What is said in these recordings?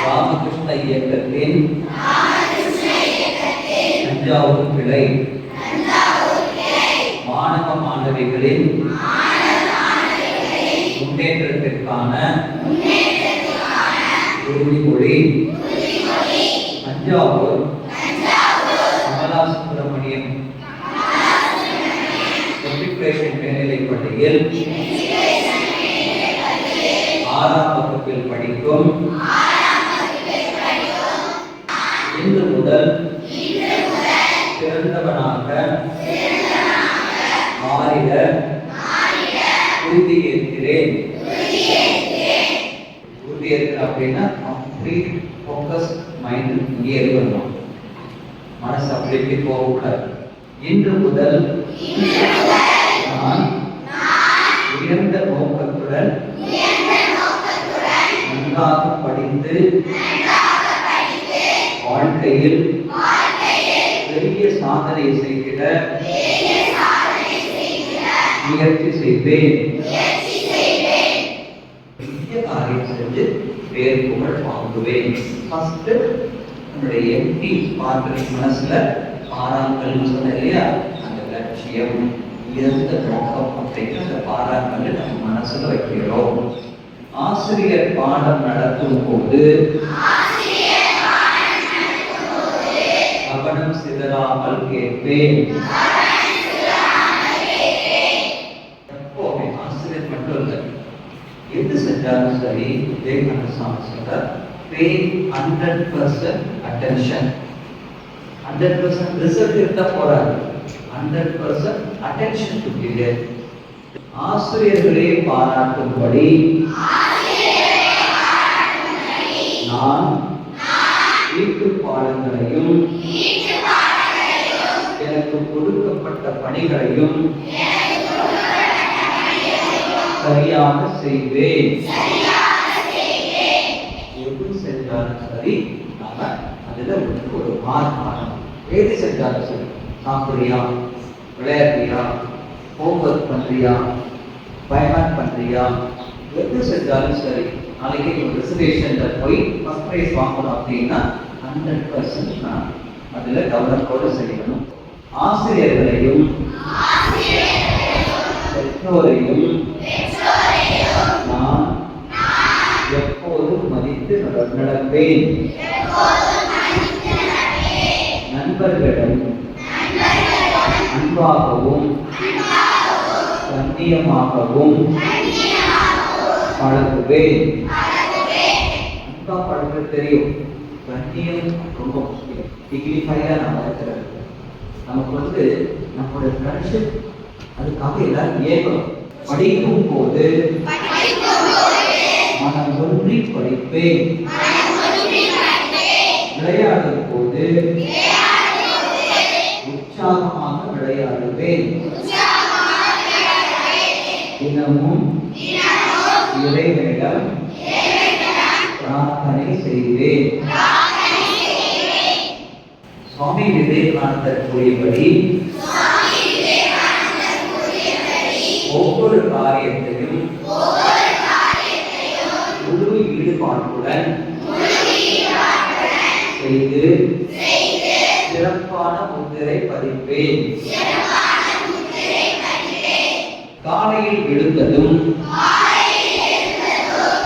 ராமகிருஷ்ண இயக்கத்தின் தஞ்சாவூர் கிளை மாணவ மாணவிகளின் முன்னேற்றத்திற்கான உறுதிமொழி தஞ்சாவூர் கமலா சுப்பிரமணியம் மெட்ரிகுலேஷன் மேல்நிலைப் பள்ளியில் 6ஆம் வகுப்பில் படிக்கும் இன்று முதல் சிறந்தவனாக மாறிட உறுதியேற்கிறேன். உறுதியேற்கிறேன் அப்படின்னா கம்ப்ளீட் ஃபோக்கஸ் மைண்ட் இங்கே இருக்கணும். மனசு அப்படி போகக்கூடாது. இன்று முதல் நான் உயர்ந்த நோக்கத்துடன் நன்றாக படித்து வாழ்க்கையில் பெரிய சாதனை செய்கிற முயற்சி செய்வேன். பெரிய காரியம் செஞ்சு பேர் புகழ் வாங்குவேன். ஃபர்ஸ்ட் நம்முடைய எம்டி பார்க்கிற மனசுல பாராங்கல் சொன்ன இல்லையா, அந்த லட்சியம் உயர்ந்த நோக்கம் அப்படிங்கிற அந்த பாராங்கல் நம்ம மனசுல வைக்கிறோம். ஆசிரியர் பாடம் நடத்தும் போது கவனம் சிதறாமல் கேட்பேன். எப்போவுமே ஆசிரியர் மட்டும் இல்லை, எது செஞ்சாலும் சரி விவேகானந்த சாமி சொல்றார், pay 100% attention. 100% ரிசல்ட் இருந்தா போறாது, 100% attention to be there. ஆசிரியர்களே பாராட்டும்படி நான் வீட்டு பாடங்களையும் எனக்கு கொடுக்கப்பட்ட பணிகளையும் சரியாக செய்வேன். எது செஞ்சாலும் சரி நாம அதுல ஒரு மார்க் பண்ணணும். எது செஞ்சாலும் சரி, சாப்பிடுறியா, விளையாடுறியா, ஹோம்ஒர்க் பண்றியா, பயணம் பண்றியா, எது செஞ்சாலும் சரி, நாளைக்கு ஒரு ரிசர்வேஷன்ல போய் ஃபர்ஸ்ட் பிரைஸ் வாங்கணும் அப்படின்னா 100% நான் அதுல கவனத்தோடு செய்யணும். ஆசிரியர்களையும் பெற்றோரையும் நான் எப்போதும் மதித்து நடப்பேன். நண்பர்களிடம் அன்பாகவும் கண்ணியமாகவும் பழகுவேன். அன்பா பழகுறது தெரியும், கண்ணியம் ரொம்ப முக்கியம். டிகிரிஃபைடா நம்ம இருக்கிறது, நமக்கு நம்மளுடைய ஃப்ரெண்ட்ஷிப் அதுக்காக எல்லாரும் ஏகணும். படிக்கும் போது மனம் ஒன்றி படிப்பேன். விளையாடும் போது உற்சாகமாக விளையாடுவேன். தினமும் இறைவனிடம் பிரார்த்தனை செய்வேன். சுவாமி விவேகானந்தர் கூறியபடி ஒவ்வொரு காரியத்தையும் முழு ஈடுபாட்டுடன் செய்து சிறப்பான முத்திரை பதிப்பேன். காலையில் எழுந்ததும்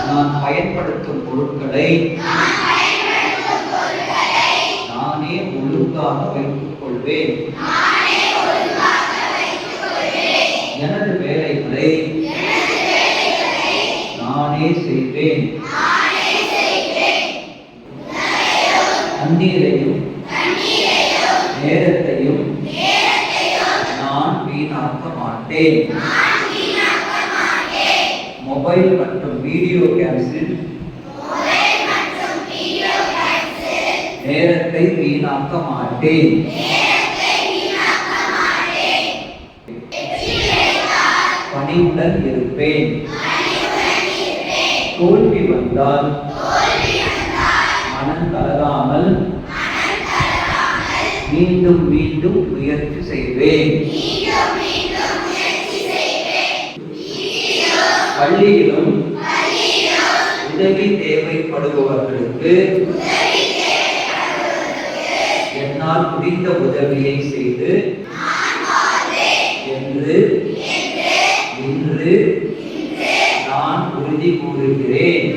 நான் பயன்படுத்தும் பொருட்களை நானே ஒழுங்காக வைத்துக் கொள்வேன். எனது வேலைகளை நானே செய்வேன். தண்ணீரையும் நேரத்தையும் நான் வீணாக்க மாட்டேன். மொபைல் மற்றும் வீடியோ கேம்ஸில் நேரத்தை வீணாக்க மாட்டேன். பணிவுடன் இருப்பேன். தோல்வி வந்தால் மனம் தளராமல் மீண்டும் மீண்டும் முயற்சி செய்வேன். பள்ளியிலும் உதவி தேவை தேவைப்படுபவர்களுக்கு என்னால் முடிந்த உதவியை செய்து என்று இன்று நான் உறுதி கூறுகிறேன்.